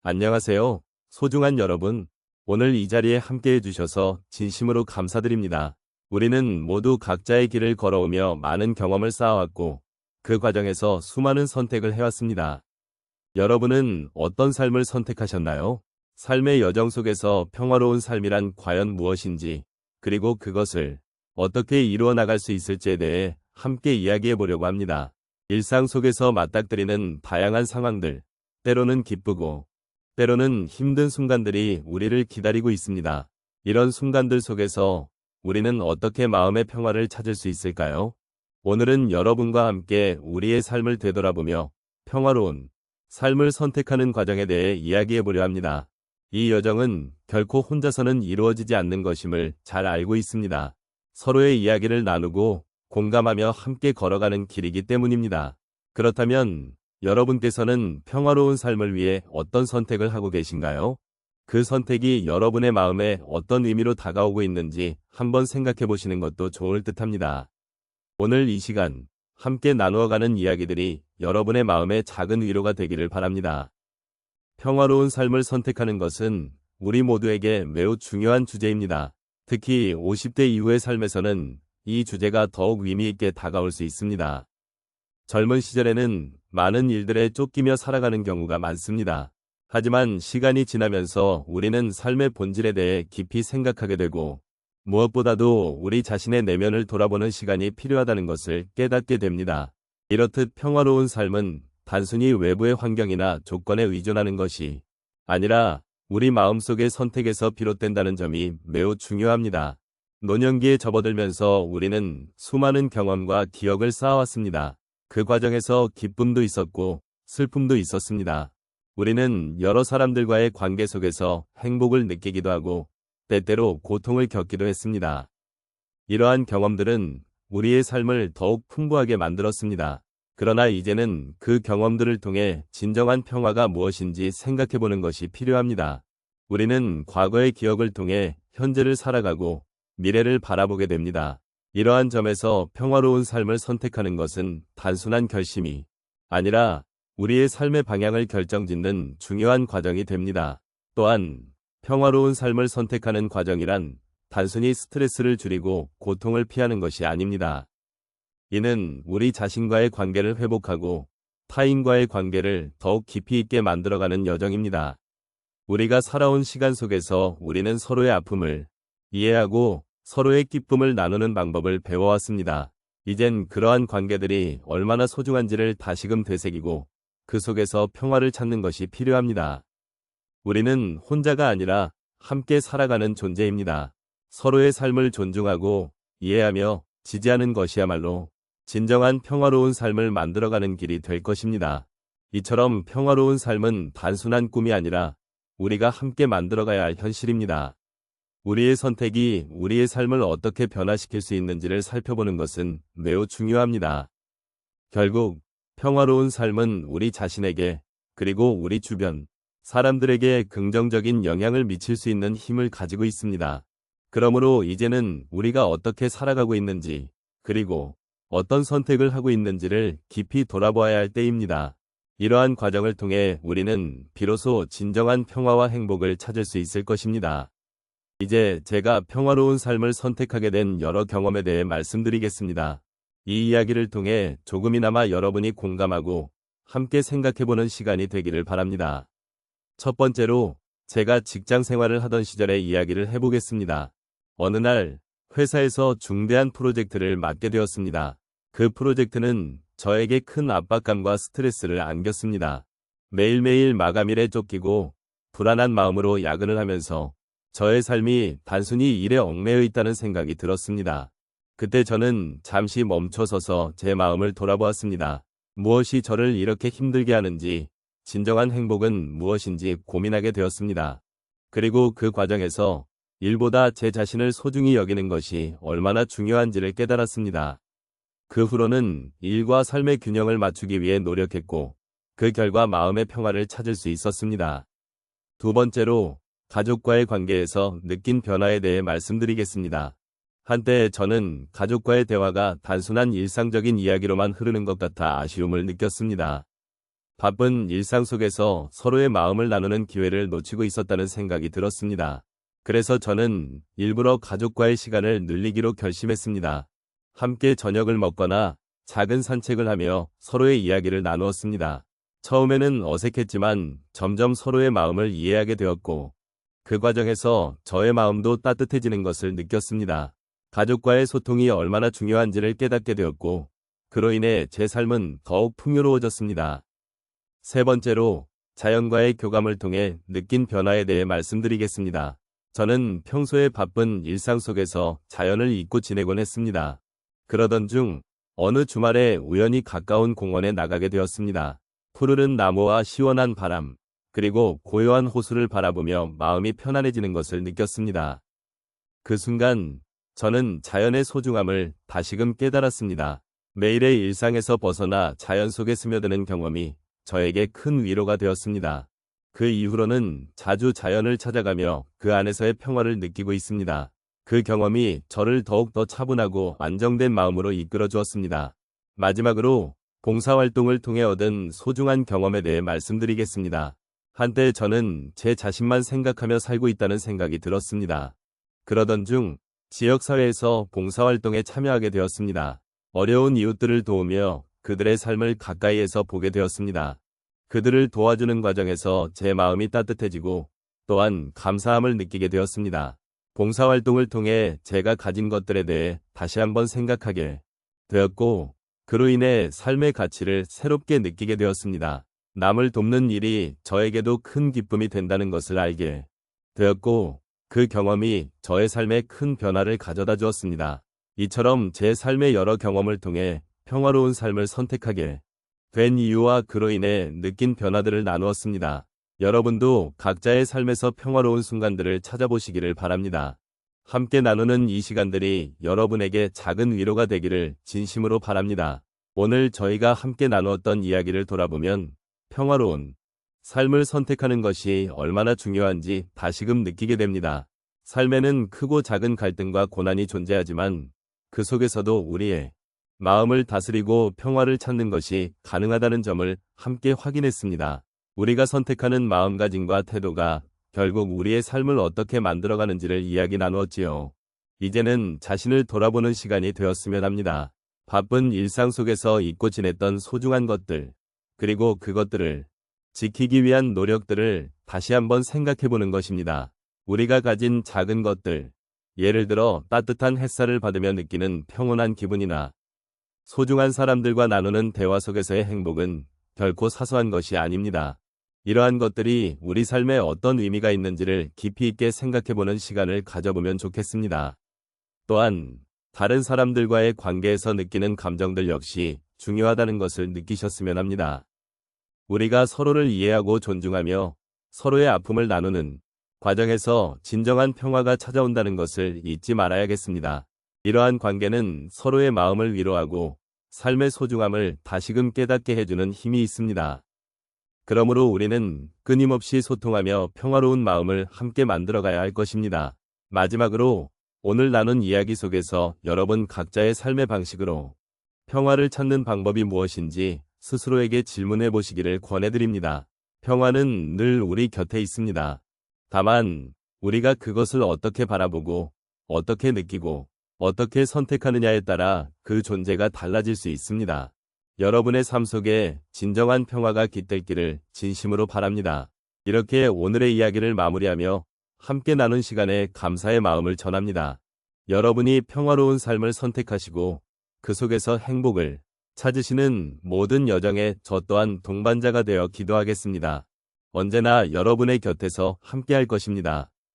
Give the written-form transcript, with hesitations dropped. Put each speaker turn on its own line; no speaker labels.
안녕하세요. 소중한 여러분. 오늘 이 자리에 함께 해주셔서 진심으로 감사드립니다. 우리는 모두 각자의 길을 걸어오며 많은 경험을 쌓아왔고, 그 과정에서 수많은 선택을 해왔습니다. 여러분은 어떤 삶을 선택하셨나요? 삶의 여정 속에서 평화로운 삶이란 과연 무엇인지, 그리고 그것을 어떻게 이루어 나갈 수 있을지에 대해 함께 이야기해 보려고 합니다. 일상 속에서 맞닥뜨리는 다양한 상황들, 때로는 기쁘고, 때로는 힘든 순간들이 우리를 기다리고 있습니다. 이런 순간들 속에서 우리는 어떻게 마음의 평화를 찾을 수 있을까요? 오늘은 여러분과 함께 우리의 삶을 되돌아보며 평화로운 삶을 선택하는 과정에 대해 이야기해 보려 합니다. 이 여정은 결코 혼자서는 이루어지지 않는 것임을 잘 알고 있습니다. 서로의 이야기를 나누고 공감하며 함께 걸어가는 길이기 때문입니다. 그렇다면 여러분께서는 평화로운 삶을 위해 어떤 선택을 하고 계신가요? 그 선택이 여러분의 마음에 어떤 의미로 다가오고 있는지 한번 생각해 보시는 것도 좋을 듯합니다. 오늘 이 시간 함께 나누어가는 이야기들이 여러분의 마음에 작은 위로가 되기를 바랍니다. 평화로운 삶을 선택하는 것은 우리 모두에게 매우 중요한 주제입니다. 특히 50대 이후의 삶에서는 이 주제가 더욱 의미 있게 다가올 수 있습니다. 젊은 시절에는 많은 일들에 쫓기며 살아가는 경우가 많습니다. 하지만 시간이 지나면서 우리는 삶의 본질에 대해 깊이 생각하게 되고, 무엇보다도 우리 자신의 내면을 돌아보는 시간이 필요하다는 것을 깨닫게 됩니다. 이렇듯 평화로운 삶은 단순히 외부의 환경이나 조건에 의존하는 것이 아니라 우리 마음속의 선택에서 비롯된다는 점이 매우 중요합니다. 노년기에 접어들면서 우리는 수많은 경험과 기억을 쌓아왔습니다. 그 과정에서 기쁨도 있었고 슬픔도 있었습니다. 우리는 여러 사람들과의 관계 속에서 행복을 느끼기도 하고 때때로 고통을 겪기도 했습니다. 이러한 경험들은 우리의 삶을 더욱 풍부하게 만들었습니다. 그러나 이제는 그 경험들을 통해 진정한 평화가 무엇인지 생각해보는 것이 필요합니다. 우리는 과거의 기억을 통해 현재를 살아가고 미래를 바라보게 됩니다. 이러한 점에서 평화로운 삶을 선택하는 것은 단순한 결심이 아니라 우리의 삶의 방향을 결정짓는 중요한 과정이 됩니다. 또한 평화로운 삶을 선택하는 과정이란 단순히 스트레스를 줄이고 고통을 피하는 것이 아닙니다. 이는 우리 자신과의 관계를 회복하고 타인과의 관계를 더욱 깊이 있게 만들어가는 여정입니다. 우리가 살아온 시간 속에서 우리는 서로의 아픔을 이해하고 서로의 기쁨을 나누는 방법을 배워왔습니다. 이젠 그러한 관계들이 얼마나 소중한지를 다시금 되새기고 그 속에서 평화를 찾는 것이 필요합니다. 우리는 혼자가 아니라 함께 살아가는 존재입니다. 서로의 삶을 존중하고 이해하며 지지하는 것이야말로 진정한 평화로운 삶을 만들어가는 길이 될 것입니다. 이처럼 평화로운 삶은 단순한 꿈이 아니라 우리가 함께 만들어가야 할 현실입니다. 우리의 선택이 우리의 삶을 어떻게 변화시킬 수 있는지를 살펴보는 것은 매우 중요합니다. 결국 평화로운 삶은 우리 자신에게 그리고 우리 주변 사람들에게 긍정적인 영향을 미칠 수 있는 힘을 가지고 있습니다. 그러므로 이제는 우리가 어떻게 살아가고 있는지 그리고 어떤 선택을 하고 있는지를 깊이 돌아보아야 할 때입니다. 이러한 과정을 통해 우리는 비로소 진정한 평화와 행복을 찾을 수 있을 것입니다. 이제 제가 평화로운 삶을 선택하게 된 여러 경험에 대해 말씀드리겠습니다. 이 이야기를 통해 조금이나마 여러분이 공감하고 함께 생각해보는 시간이 되기를 바랍니다. 첫 번째로 제가 직장 생활을 하던 시절의 이야기를 해보겠습니다. 어느 날 회사에서 중대한 프로젝트를 맡게 되었습니다. 그 프로젝트는 저에게 큰 압박감과 스트레스를 안겼습니다. 매일매일 마감일에 쫓기고 불안한 마음으로 야근을 하면서 저의 삶이 단순히 일에 얽매여 있다는 생각이 들었습니다. 그때 저는 잠시 멈춰서서 제 마음을 돌아보았습니다. 무엇이 저를 이렇게 힘들게 하는지, 진정한 행복은 무엇인지 고민하게 되었습니다. 그리고 그 과정에서 일보다 제 자신을 소중히 여기는 것이 얼마나 중요한지를 깨달았습니다. 그 후로는 일과 삶의 균형을 맞추기 위해 노력했고, 그 결과 마음의 평화를 찾을 수 있었습니다. 두 번째로, 가족과의 관계에서 느낀 변화에 대해 말씀드리겠습니다. 한때 저는 가족과의 대화가 단순한 일상적인 이야기로만 흐르는 것 같아 아쉬움을 느꼈습니다. 바쁜 일상 속에서 서로의 마음을 나누는 기회를 놓치고 있었다는 생각이 들었습니다. 그래서 저는 일부러 가족과의 시간을 늘리기로 결심했습니다. 함께 저녁을 먹거나 작은 산책을 하며 서로의 이야기를 나누었습니다. 처음에는 어색했지만 점점 서로의 마음을 이해하게 되었고, 그 과정에서 저의 마음도 따뜻해지는 것을 느꼈습니다. 가족과의 소통이 얼마나 중요한지를 깨닫게 되었고, 그로 인해 제 삶은 더욱 풍요로워졌습니다. 세 번째로, 자연과의 교감을 통해 느낀 변화에 대해 말씀드리겠습니다. 저는 평소에 바쁜 일상 속에서 자연을 잊고 지내곤 했습니다. 그러던 중 어느 주말에 우연히 가까운 공원에 나가게 되었습니다. 푸르른 나무와 시원한 바람, 그리고 고요한 호수를 바라보며 마음이 편안해지는 것을 느꼈습니다. 그 순간 저는 자연의 소중함을 다시금 깨달았습니다. 매일의 일상에서 벗어나 자연 속에 스며드는 경험이 저에게 큰 위로가 되었습니다. 그 이후로는 자주 자연을 찾아가며 그 안에서의 평화를 느끼고 있습니다. 그 경험이 저를 더욱더 차분하고 안정된 마음으로 이끌어 주었습니다. 마지막으로 봉사활동을 통해 얻은 소중한 경험에 대해 말씀드리겠습니다. 한때 저는 제 자신만 생각하며 살고 있다는 생각이 들었습니다. 그러던 중 지역사회에서 봉사활동에 참여하게 되었습니다. 어려운 이웃들을 도우며 그들의 삶을 가까이에서 보게 되었습니다. 그들을 도와주는 과정에서 제 마음이 따뜻해지고 또한 감사함을 느끼게 되었습니다. 봉사활동을 통해 제가 가진 것들에 대해 다시 한번 생각하게 되었고, 그로 인해 삶의 가치를 새롭게 느끼게 되었습니다. 남을 돕는 일이 저에게도 큰 기쁨이 된다는 것을 알게 되었고, 그 경험이 저의 삶에 큰 변화를 가져다 주었습니다. 이처럼 제 삶의 여러 경험을 통해 평화로운 삶을 선택하게 된 이유와 그로 인해 느낀 변화들을 나누었습니다. 여러분도 각자의 삶에서 평화로운 순간들을 찾아보시기를 바랍니다. 함께 나누는 이 시간들이 여러분에게 작은 위로가 되기를 진심으로 바랍니다. 오늘 저희가 함께 나누었던 이야기를 돌아보면 평화로운 삶을 선택하는 것이 얼마나 중요한지 다시금 느끼게 됩니다. 삶에는 크고 작은 갈등과 고난이 존재하지만 그 속에서도 우리의 마음을 다스리고 평화를 찾는 것이 가능하다는 점을 함께 확인했습니다. 우리가 선택하는 마음가짐과 태도가 결국 우리의 삶을 어떻게 만들어가는지를 이야기 나누었지요. 이제는 자신을 돌아보는 시간이 되었으면 합니다. 바쁜 일상 속에서 잊고 지냈던 소중한 것들, 그리고 그것들을 지키기 위한 노력들을 다시 한번 생각해보는 것입니다. 우리가 가진 작은 것들, 예를 들어 따뜻한 햇살을 받으며 느끼는 평온한 기분이나 소중한 사람들과 나누는 대화 속에서의 행복은 결코 사소한 것이 아닙니다. 이러한 것들이 우리 삶에 어떤 의미가 있는지를 깊이 있게 생각해보는 시간을 가져보면 좋겠습니다. 또한 다른 사람들과의 관계에서 느끼는 감정들 역시 중요하다는 것을 느끼셨으면 합니다. 우리가 서로를 이해하고 존중하며 서로의 아픔을 나누는 과정에서 진정한 평화가 찾아온다는 것을 잊지 말아야겠습니다. 이러한 관계는 서로의 마음을 위로하고 삶의 소중함을 다시금 깨닫게 해주는 힘이 있습니다. 그러므로 우리는 끊임없이 소통하며 평화로운 마음을 함께 만들어가야 할 것입니다. 마지막으로 오늘 나눈 이야기 속에서 여러분 각자의 삶의 방식으로 평화를 찾는 방법이 무엇인지 스스로에게 질문해 보시기를 권해드립니다. 평화는 늘 우리 곁에 있습니다. 다만 우리가 그것을 어떻게 바라보고 어떻게 느끼고 어떻게 선택하느냐에 따라 그 존재가 달라질 수 있습니다. 여러분의 삶 속에 진정한 평화가 깃들기를 진심으로 바랍니다. 이렇게 오늘의 이야기를 마무리하며 함께 나눈 시간에 감사의 마음을 전합니다. 여러분이 평화로운 삶을 선택하시고 그 속에서 행복을 찾으시는 모든 여정에 저 또한 동반자가 되어 기도하겠습니다. 언제나 여러분의 곁에서 함께할 것입니다.